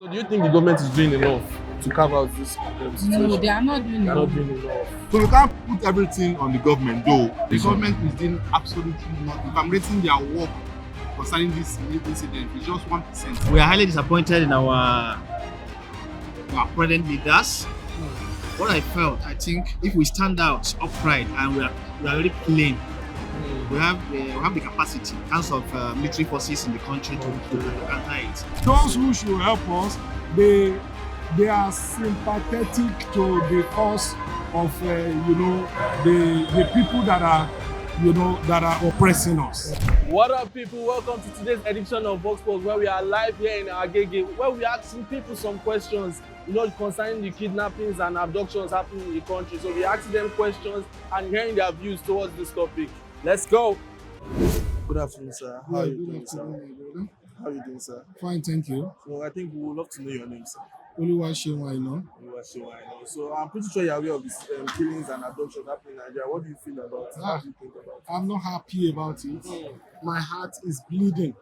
So do you think the government is doing enough to carve out this situation? No, they are not doing They are it. not doing enough. So you can't put everything on the government, though. The government is doing absolutely nothing. If I'm rating their work concerning this incident, it's just 1%. We are highly disappointed in our present leaders. What I felt, I think, if we stand out upright and we are really plain, we have the capacity, in terms of military forces in the country to counter it. Those who should help us, they are sympathetic to the cause of the people that are oppressing us. What up, people? Welcome to today's edition of VoxPop, where we are live here in Agege, where we are asking people some questions, concerning the kidnappings and abductions happening in the country. So we are asking them questions and hearing their views towards this topic. Let's go. Good afternoon, sir. How are you doing, sir? How are you doing, sir? Fine, thank you. So I think we would love to know your name, sir. Oluwaseun Aina. So I'm pretty sure you're aware of these killings and abductions happening in Nigeria. What do you feel about it? How do you think about it? I'm not happy about it. My heart is bleeding.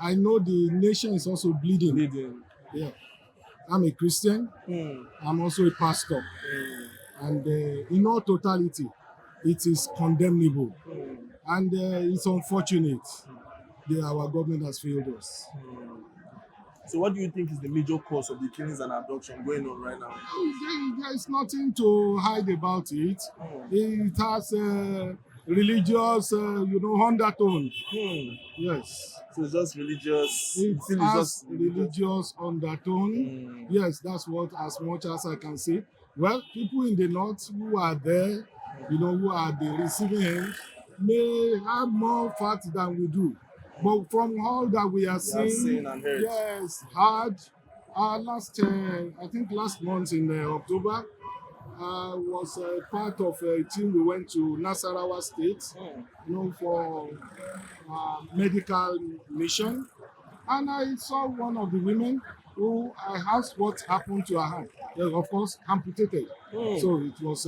I know the nation is also bleeding. Yeah. I'm a Christian. I'm also a pastor. And in all totality, it is condemnable. And it's unfortunate that our government has failed us. So what do you think is the major cause of the killings and abduction going on right now? There is nothing to hide about it. It has religious, undertone. Yes. So it's just religious. It has religious undertone. Yes, that's what, as much as I can say. Well, people in the north who are there, who are the receiving end, may have more facts than we do. But from all that we are seeing, and heard. yes, hard. I think last month in October, was part of a team. We went to Nasarawa State, for medical mission, and I saw one of the women who I asked what happened to her hand. Of course, amputated. So it was.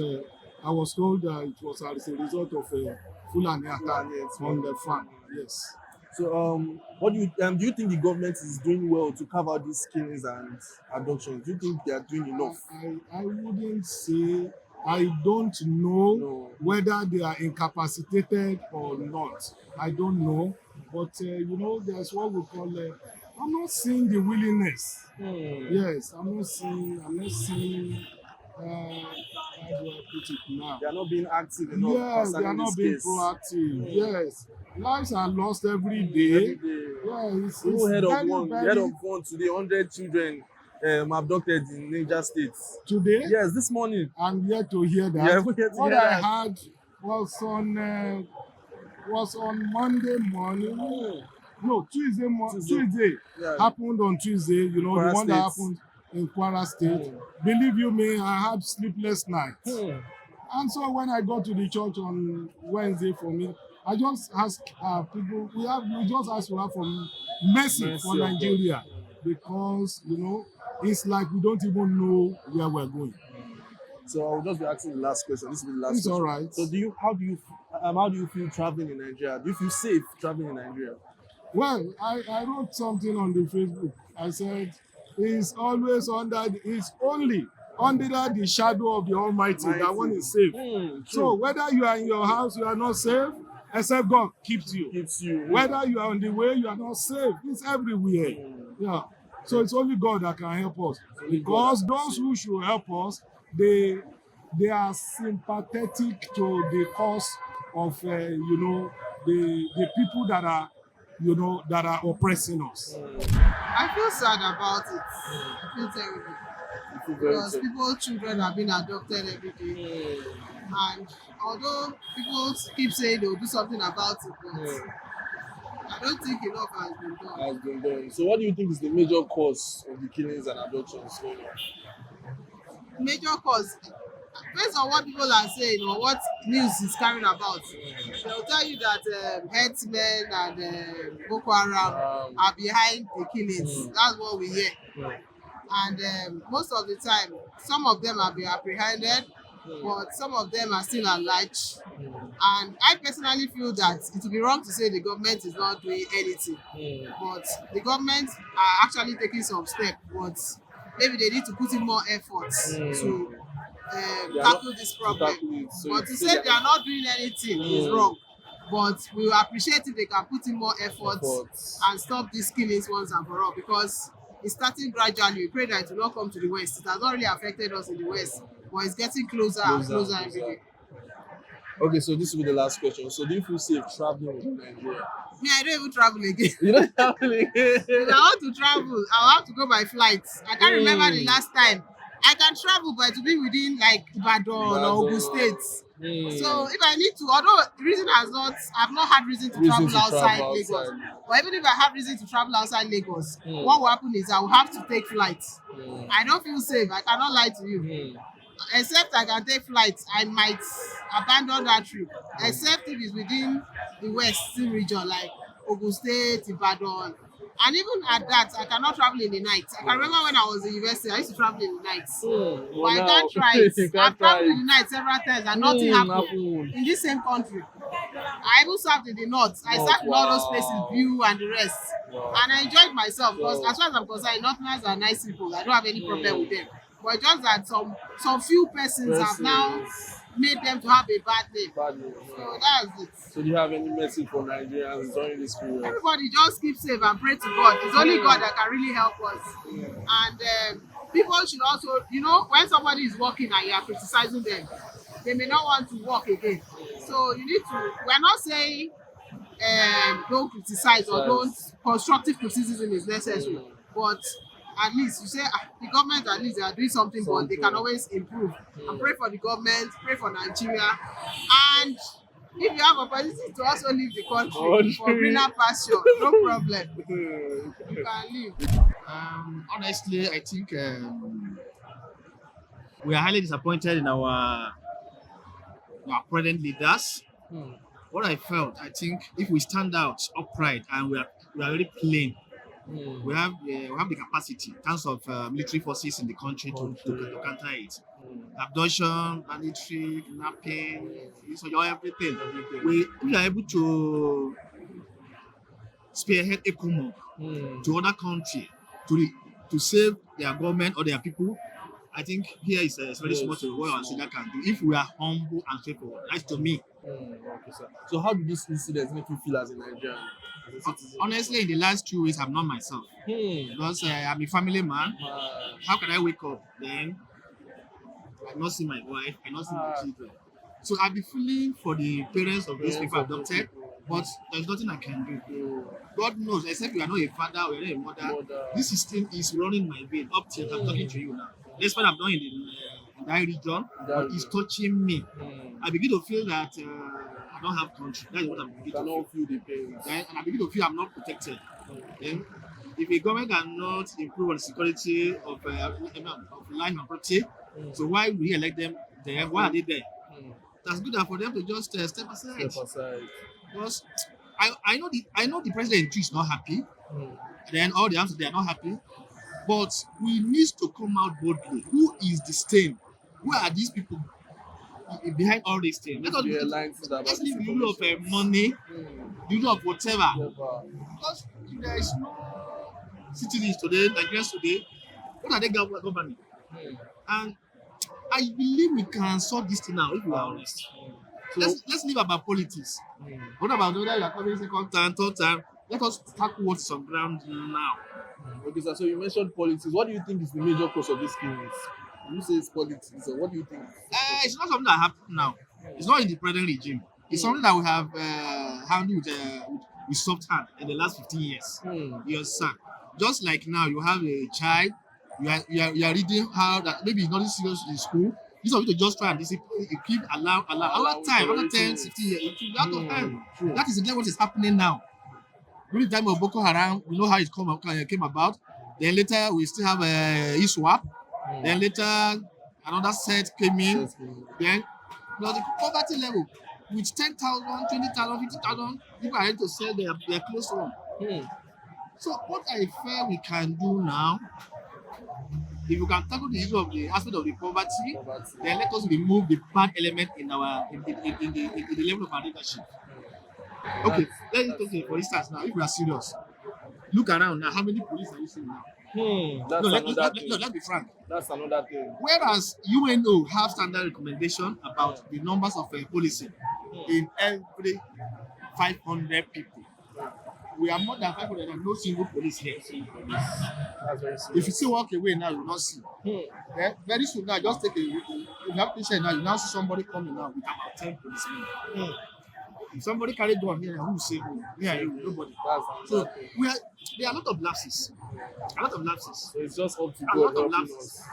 I was told it was as a result of a Fulani attack on the farm. Yes. So, what do you think the government is doing well to cover these killings and abductions? Do you think they are doing enough? I wouldn't say. I don't know whether they are incapacitated or not. I don't know. But, there's what we call, I'm not seeing the willingness. Yes, I'm not seeing, how do I put it now? They are not being active enough. Yes, they are not being proactive. Yes. Lives are lost every day. Yeah, it's head very, of one today, 100 children abducted in Niger State. Today? Yes, this morning. I'm yet to hear that. Yeah, we get to what hear I that. heard was on Monday morning. No, Tuesday. Yeah. Happened on Tuesday. The Kwara one State. that happened in Kwara State. Believe you me, I had sleepless nights. And so when I got to the church on Wednesday for me, I just asked people, we just asked for mercy for Nigeria, because, it's like we don't even know where we're going. So I'll just be asking the last question. This will be the last It's question. all right. So how do you feel traveling in Nigeria? Do you feel safe traveling in Nigeria? Well, I wrote something on the Facebook. I said, it's only under the shadow of the Almighty that one is safe. So whether you are in your house, you are not safe, except God keeps you. Whether you are on the way, you are not safe. It's everywhere. Yeah. So it's only God that can help us. Because those who should help us, they are sympathetic to the cause of the people that are oppressing us. I feel sad about it. I feel terrible. Because children are being adopted every day. And although people keep saying they'll do something about it, but I don't think enough has been done. So what do you think is the major cause of the killings and abductions going on? Major cause, based on what people are saying or what news is carrying about, they'll tell you that herdsmen and Boko Haram are behind the killings. That's what we hear. And most of the time, some of them have been apprehended, but some of them are still at large. And I personally feel that it would be wrong to say the government is not doing anything. But the government are actually taking some steps, but maybe they need to put in more efforts to They are tackle not- this to problem. tackle it. So But you to say say that- they are not doing anything is wrong. But we will appreciate if they can put in more efforts Efforts. and stop these killings once and for all, because it's starting gradually. We pray that it will not come to the West. It has not really affected us in the West, but it's getting closer and closer every day. Okay, so this will be the last question. So do you feel safe traveling within Nigeria? Me, I don't even travel again. You don't travel again. If I want to travel, I'll have to go by flight. I can't remember the last time. I can travel, but to be within like Ibadan or Ogun State. So if I need to, although the reason I've not had reason to travel outside Lagos. But even if I have reason to travel outside Lagos, what will happen is I will have to take flight. I don't feel safe. I cannot lie to you. Except I can take flights, I might abandon that trip. Except if it's within the western region, like Ogun State, Ibadan. And even at that, I cannot travel in the night. I can remember when I was in university, I used to travel in the night. But I can't try it. I've traveled in the night several times and nothing happened in this same country. I even served in the north. I served in all those places, View and the rest. And I enjoyed myself because as far as I'm concerned, Northerners are nice people. I don't have any problem with them. But just that some few persons have now made them to have a bad name. So that's it. So do you have any message for Nigerians during this period? Everybody just keep safe and pray to God. It's only God that can really help us. And people should also, when somebody is working and you are criticizing them, they may not want to work again. So you need to, we're not saying don't criticize or don't, constructive criticism is necessary. But at least you say the government, at least they are doing something, but they can always improve. And pray for the government, pray for Nigeria. And if you have opportunity to also leave the country for greener pasture, no problem. You can leave. Honestly, I think we are highly disappointed in our present leaders. What I felt, I think, if we stand out upright and we are very plain, we have the capacity in terms of military forces in the country to counter it. Abduction, military, kidnapping, everything. We are able to spearhead ECOMO to other countries to save their government or their people. I think here is very small to what our soldier can do if we are humble and straightforward. That's to me. Okay, sir. So how did this incident make you feel as a Nigerian? Honestly, in the last 2 weeks, I'm not myself because I'm a family man. How can I wake up then? I not see my wife, I not see my children. So I'll be feeling for the parents of those people adopted, but there's nothing I can do. God knows, except you are not a father or you're not a mother, this system is running my vein up till I'm talking to you now. That's what I'm doing in that region, but it's touching me. I begin to feel that I don't have country. That is what I'm beginning to feel. The pain. And I begin to feel I'm not protected. Then, if a government cannot improve on the security of life and property, so why will we elect them there? Why are they there? That's good for them to just step aside. Because I know the president is not happy. Then all the answers they are not happy. But we need to come out boldly. Who is the stain? Who are these people behind all these things? Let's leave the rule of money, the rule of whatever. Because if there is no citizens today, Nigerians today, what are they governing? And I believe we can sort this thing out if we are honest. So let's leave about politics. What about whether you are coming second time, third time? Let us tackle what's on ground now. Okay, sir. So you mentioned politics. What do you think is the major cause of these killings? You say it's politics. So what do you think? It's not something that happened now. It's not in the present regime. It's something that we have handled with soft hand in the last 15 years. You understand? Just like now, you have a child. You are reading how that maybe it's not serious in school. This of you to just try and discipline. You keep allow. Our time, another 10, 15 years, it will be out of hand. That is exactly what is happening now. During the time of Boko Haram, we know how it came about. Then later, we still have ISWAP. Then later, another set came in. Then, the poverty level, with 10,000, 20,000, 50,000, people are ready to sell their clothes on. So what I feel we can do now if you can tackle the issue of the aspect of the poverty, Poverty. then let us remove the bad element in our in the level of our leadership. Okay, okay. For instance, now if we are serious, look around now. How many police are you seeing now? That's No, another thing. let's be frank. That's another thing. Whereas UNO have standard recommendation about the numbers of police in every 500 people. We are more than 500 and no single police here. That's very serious. If you see walk away now, you will not see. Then very soon now, just take a if you have patient now, you now see somebody coming now with about 10 policemen. If somebody carry gun here, who will save you? Me and you, nobody. That's So another thing. there are a lot of lapses. A lot of lapses. So it's just up to A God lot of helping lapses. us.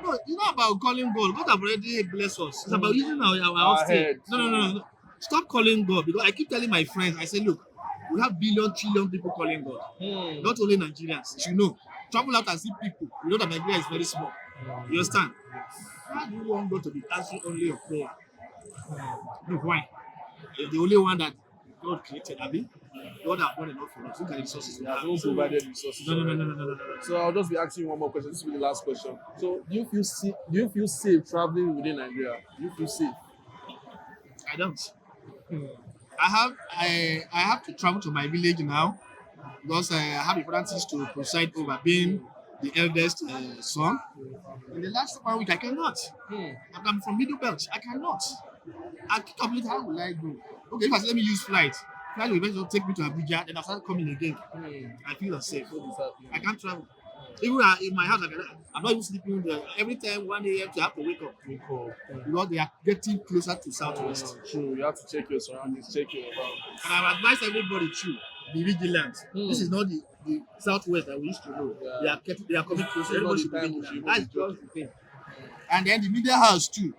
No, it's not about calling God. God have already blessed us. It's about using our Our state. head. No. Stop calling God, because I keep telling my friends, I say, look, we have billion, trillion people calling God. Not only Nigerians. You should know. Travel out and see people. You know that Nigeria is very small. You understand? Why do you want God to be answering only your prayer? No, why? You're the only one that God created, Abi. God have done enough for us. Look at the resources we They have have. not provided resources. No. already. So I'll just be asking you one more question. This will be the last question. So do you feel safe traveling within Nigeria? Do you feel safe? I don't. I have to travel to my village now because I have important things to preside over, being the eldest son. In the last 1 week, I cannot. I'm from Middle Belt. I cannot. I keep up how will I go? Okay, if I say, let me use flight will eventually take me to Abuja, then I start coming again. I feel unsafe. I can't travel. Even in my house, I'm not even sleeping there. Every time 1 a.m. I have to wake up. Because they are getting closer to Southwest. True, you have to check your surroundings, check your environment. And I advise everybody to be vigilant. This is not the Southwest that we used to know. Yeah. They are coming closer. Everybody should be Time we vigilant. should That's be just joking. the thing. And then the media house too.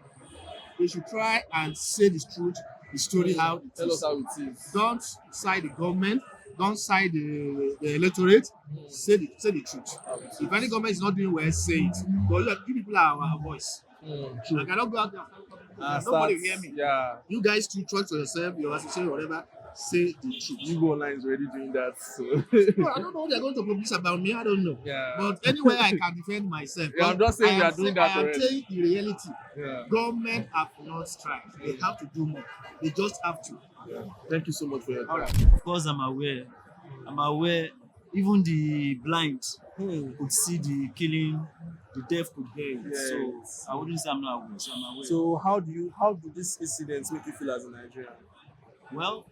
They should try and say the truth, the story how it Tell us is. how it is. Don't side the government. Don't side the electorate. Say the truth. If any government is not doing well, say it. But look, give people our voice. True. I cannot go out there. And Nobody will start- hear me. Yeah. You guys too, trust for yourself, your association, whatever. Say the truth. You go online is already doing that. So No, I don't know what they're going to publish about me. I don't know. yeah. But anyway, I can defend myself. Yeah, I'm But just saying I we am are doing say- that I am already. saying the reality. Yeah. Government have not strike. They have to do more. They just have to. Yeah. Thank you so much for your time. Of course, I'm aware. Even the blind could see the killing, the deaf could hear it. Yes. So I wouldn't say I'm not aware. So I'm aware. So how do these incidents make you feel as a Nigerian? Well,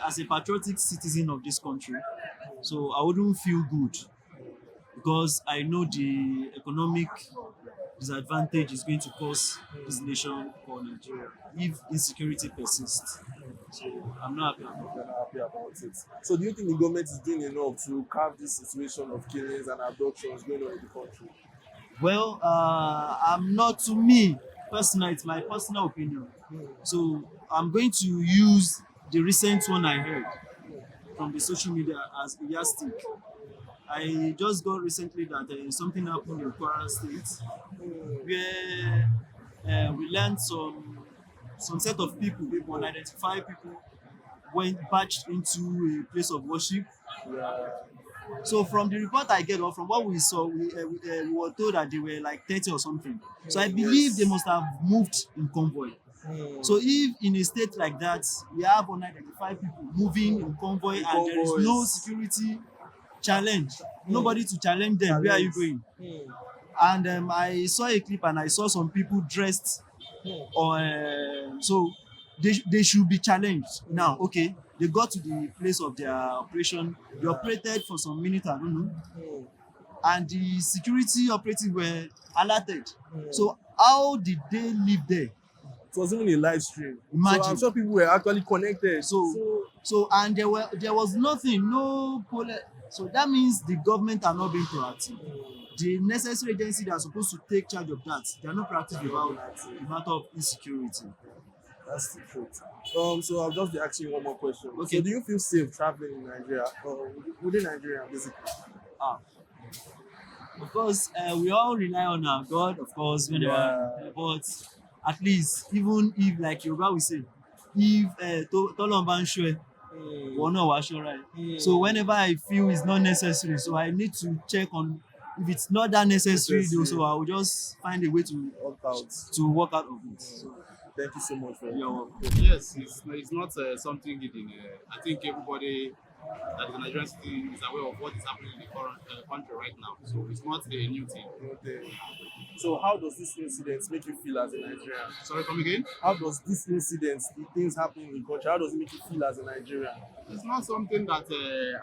as a patriotic citizen of this country, so I wouldn't feel good because I know the economic disadvantage is going to cause this nation for Nigeria if insecurity persists. So I'm not happy about You're not happy about it. So do you think the government is doing enough to curb this situation of killings and abductions going on in the country? Well, I'm not, to me personally, it's my personal opinion. So I'm going to use the recent one I heard from the social media as a yardstick. I just got recently that something happened in Kwara State where we learned some set of people, unidentified people, went batched into a place of worship. Yeah. So from the report I get, or from what we saw, we were told that they were like 30 or something. So I believe they must have moved in convoy. So if in a state like that, we have unidentified people moving in convoy and there is no convoys. security challenge, nobody to challenge them, where are you going? And I saw a clip and I saw some people dressed, so they should be challenged. Now, okay, they got to the place of their operation, they operated for some minutes, I don't know, and the security operatives were alerted. So how did they live there? It was even a live stream. Imagine. So I'm sure people were actually connected. So and there was nothing, no police. So that means the government are not being proactive. The necessary agency that are supposed to take charge of that, they are not proactive about the matter of insecurity. That's the truth. So I'll just be asking you one more question. Okay. So do you feel safe traveling in Nigeria or within Nigeria basically? Of course, we all rely on our God, of course, whenever, but at least, even if, like Yoruba will say, if Tolon ban sure, we're not sure, right? So whenever I feel it's not necessary, so I need to check on if it's not that necessary, though, Necessary. so I will just find a way to Opt out. work out of it. So, Thank you so much for you're welcome. Yes, it's not something hidden. I think everybody that is a Nigerian citizen is aware of what is happening in the current country right now. So it's not a new thing. Okay. So how does this incident make you feel as a Nigerian? Sorry, come again? How does this incident, the things happening in the country, how does it make you feel as a Nigerian? It's not something that,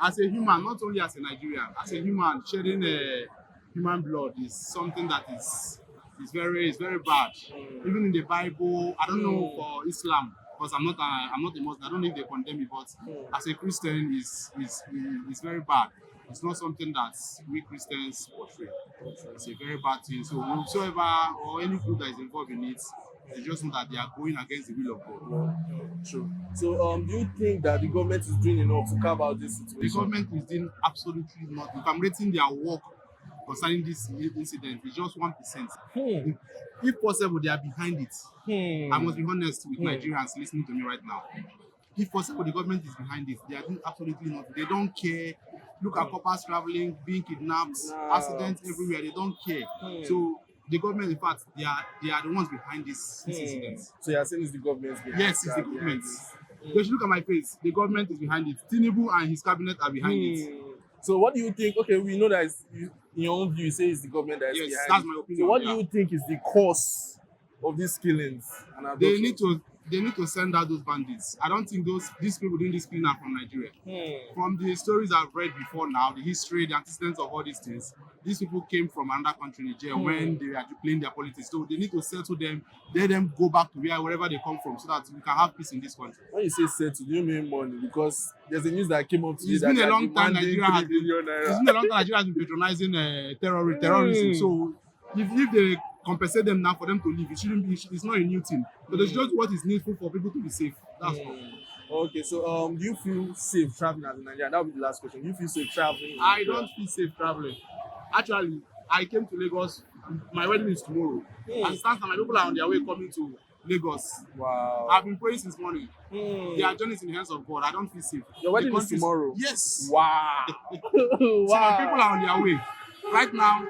as a human, not only as a Nigerian, as a human, shedding human blood is something that is very bad. Even in the Bible, I don't know for Islam, because I'm not a Muslim. I don't know if they condemn it, but as a Christian, is very bad. It's not something that we Christians portray. It's a very bad thing. So whosoever or any group that is involved in it, they just know that they are going against the will of God. True. So do you think that the government is doing enough to carve out this The situation? government is doing absolutely nothing. If I'm rating their work concerning this incident, it's just 1%. If possible, they are behind it. I must be honest with Nigerians listening to me right now. If possible, the government is behind it. They are doing absolutely nothing. They don't care. Look at coppers traveling, being kidnapped, accidents everywhere. They don't care. So the government, in fact, they are the ones behind this incident. So you are saying it's the government's behind Yes, it's the behind government. this. You should look at my face. The government is behind it. Tinubu and his cabinet are behind it. So what do you think? Okay, we know that in your own view, you say it's the government that is Yes, behind that's it. my opinion. So what yeah. do you think is the cause of these killings and They abductions? need to send out those bandits. I don't think these people doing this killing are from Nigeria. From the stories I've read before now, the history, the antecedents of all these things, these people came from another country, Nigeria, when they were playing their politics. So they need to settle them, let them go back to wherever they come from, so that we can have peace in this country. When you say settle, do you mean money? Because there's a news that came up today It's that been they a are long time demanding Nigeria has 3 billion naira. been patronizing terrorism. So if they compensate them now for them to leave, it's not a new thing. But it's just what is needful for people to be safe. That's all. Okay, so do you feel safe traveling as a Nigerian? That will be the last question. Do you feel safe traveling? in I Nigeria? don't feel safe traveling. Actually, I came to Lagos. My wedding is tomorrow. As it stands now, my people are on their way coming to Lagos. Wow. I've been praying since morning. Their journey is in the hands of God. I don't feel safe. Your wedding The is country tomorrow? Yes. Wow. So my people are on their way. Right now,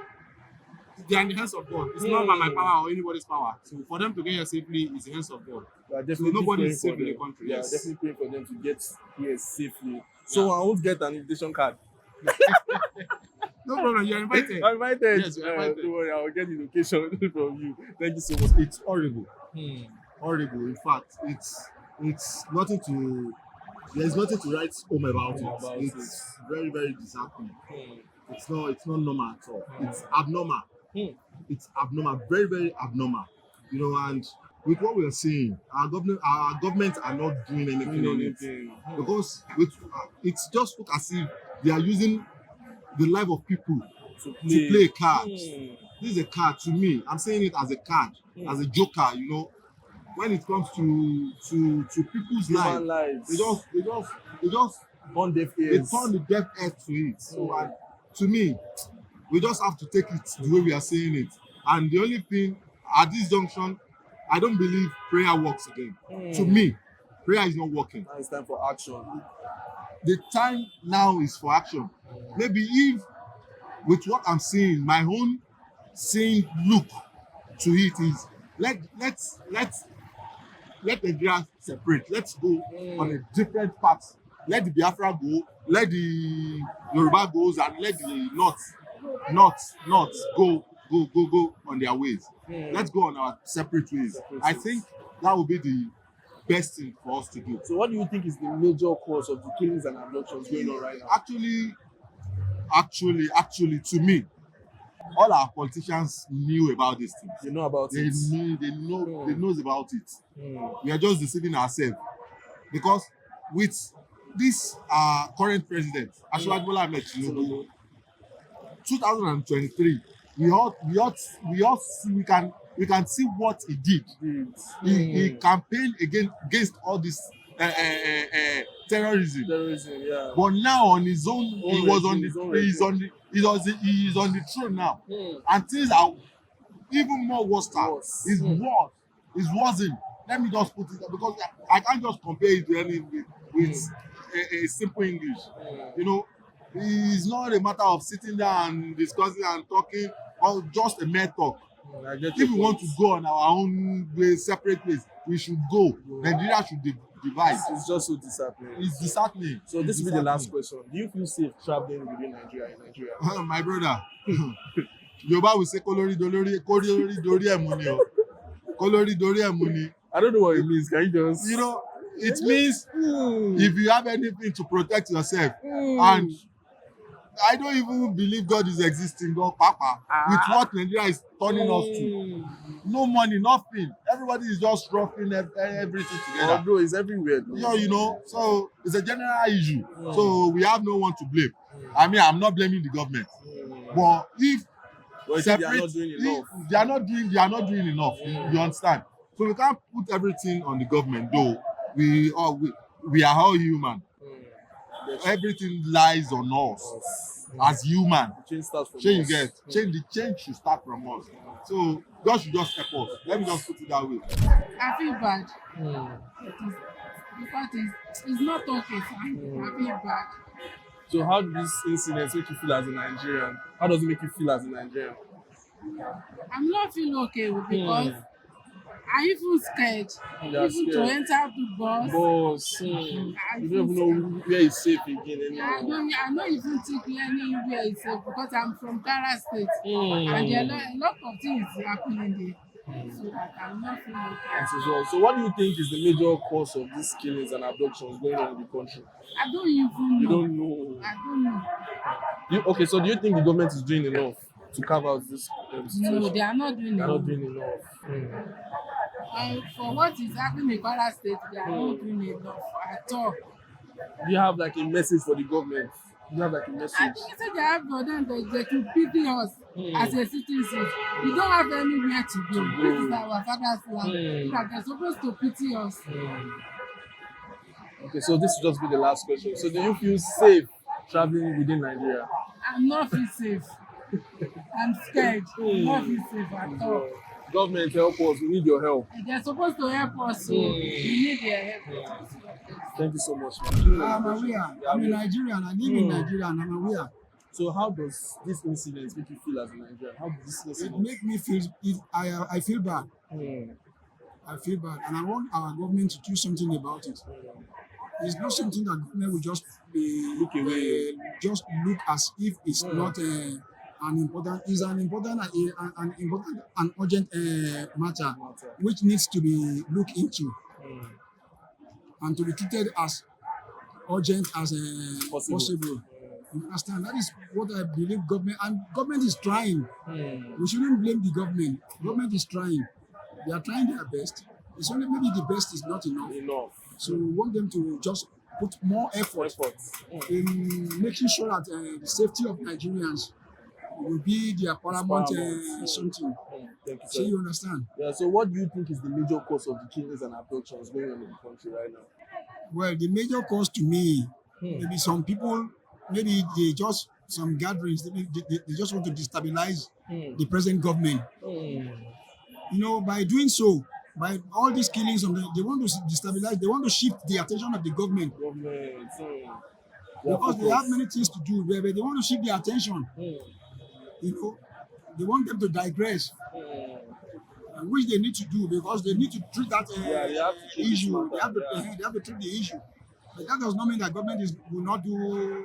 they are in the hands of God. It's not by my power or anybody's power. So for them to get here safely is the hands of God. We are definitely nobody praying is safe for in the them. country, Yeah, yes. definitely praying for them to get here safely. So I won't get an invitation card. No problem, you're invited. I'm invited. Yes, you're invited. Don't worry, I will get the location from you. Thank you so much. It's horrible. Horrible. In fact, it's nothing to. There's nothing to write home about it. It's very, very disheartening. It's not normal at all. It's abnormal. It's abnormal, very, very abnormal. You know, and with what we are seeing, our government are not doing anything on it because it's just look as if they are using the life of people to play a card. This is a card to me. I'm saying it as a card, as a joker. You know, when it comes to people's Human lives, lives. they just On deaf they ears. turn the deaf ear to it. So and to me, we just have to take it the way we are saying it. And the only thing at this junction, I don't believe prayer works again. To me, prayer is not working. Now it's time for action. The time now is for action. Maybe if with what I'm seeing, my own saying look to it is let's Nigeria separate. Let's go on a different path. Let the Biafra go, let the Yoruba goes, and let the North go on their ways. Let's go on our separate ways. I think that will be the best thing for us to do. So what do you think is the major cause of the killings and abductions going on right now? Actually, to me, all our politicians knew about these things. You know about They it. knows about it. We are just deceiving ourselves because with this current president, Asiwaju Bola Ahmed Tinubu, 2023, we can see what he did. He campaigned against all this terrorism. Yeah. But now on his own, he is on the throne now, and things are even more worse. It's worse. It's worsened. Let me just put it there because I can't just compare it to any with a simple English. You know, It's not a matter of sitting down and discussing and talking or just a mere talk. I get If your we want to point. go on our own way, separate ways, we should go. Nigeria should divide. It's just so disappointing. It's disheartening. So this It's will be the last disheartening. question. Do you feel safe traveling within Nigeria in Nigeria? My brother, Yoruba will say kolori dolori dori emuni o. Kolori dori emuni. I don't know what it means. Can you just You know, it means if you have anything to protect yourself, Hmm. and I don't even believe God is existing, God Papa, with what Nigeria is turning us to. No money, nothing. Everybody is just roughing everything together. Bro, it's everywhere. Though. You know, so it's a general issue. So we have no one to blame. I mean, I'm not blaming the government, but if But you think they are not doing enough. they are not doing enough. You understand? So we can't put everything on the government, though. We are all human. Everything lies on us as human. Change starts from Change us. you get. The change should start from us. So God should just help us. Let me just put it that way. I feel bad. The fact is, it's not okay, sir. I feel bad. So how do these incidents make you feel as a Nigerian? How does it make you feel as a Nigerian? I'm not feeling okay because I even scared. You are Even to scared. enter the bus. Boss, I you don't feel even know where it's safe again I anymore. don't even think anywhere is safe because I'm from Kara State and there are a lot of things happening there. So I'm not feeling okay. As well. So what do you think is the major cause of these killings and abductions going on in the country? I don't even know. You don't know. I don't know. Okay, so do you think the government is doing enough to carve out this situation? No, they are not doing They're it. not doing enough. And for what is happening in Kwara State, they are not doing enough at all. Do you have like a message for the government? Do you have like a I message? think they have for them they should pity us as a citizen. We don't have anywhere to go. This is our father's land. That they're supposed to pity us. Okay, so this will just be the last question. So do you feel safe traveling within Nigeria? I'm not feel safe. I'm scared. I'm not feel safe at all. Government, help us. We need your help. They're supposed to help us, so we need their help. Thank you so much. I'm aware. I'm a Nigerian. I live in Nigeria and I'm aware. So how does this incident make you feel as a Nigerian? How does this It incident? makes me feel, I feel bad. I feel bad. And I want our government to do something about it. It's not something that government will just Look away. just look as if it's not an important, it's an important and urgent matter which needs to be looked into and to be treated as urgent as possible. You understand? That is what I believe government, and government is trying. We shouldn't blame the government. Government is trying. They are trying their best. It's only maybe the best is not enough. So we want them to just put more effort in making sure that the safety of Nigerians will be their paramount something. Thank you, So sir. you understand? Yeah, so what do you think is the major cause of the killings and abductions going on in the country right now? Well, the major cause to me, maybe some people, maybe they just, some gatherings, they just want to destabilize the present government. You know, by doing so, by all these killings, they want to destabilize, they want to shift the attention of the government. Because they have many things to do, but they want to shift their attention. You know, they want them to digress, which they need to do because they need to treat that they have to treat issue. this matter, They have to treat the issue. But that does not mean that government will not do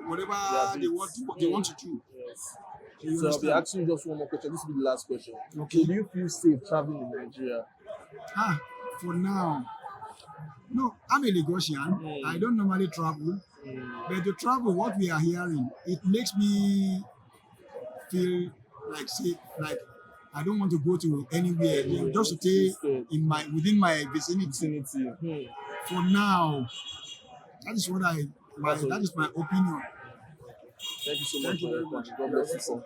whatever they want to do. Yes. You So I'll be understand? asking you just one more question. This will be the last question. Okay. So do you feel safe traveling in Nigeria? For now, no, I'm a Lagosian. I don't normally travel, but to travel, what we are hearing, it makes me feel like safe. Like I don't want to go to anywhere, just to stay within my vicinity. For now, that is what that is my opinion. Thank you so much. Thank you very much. God bless you, sir.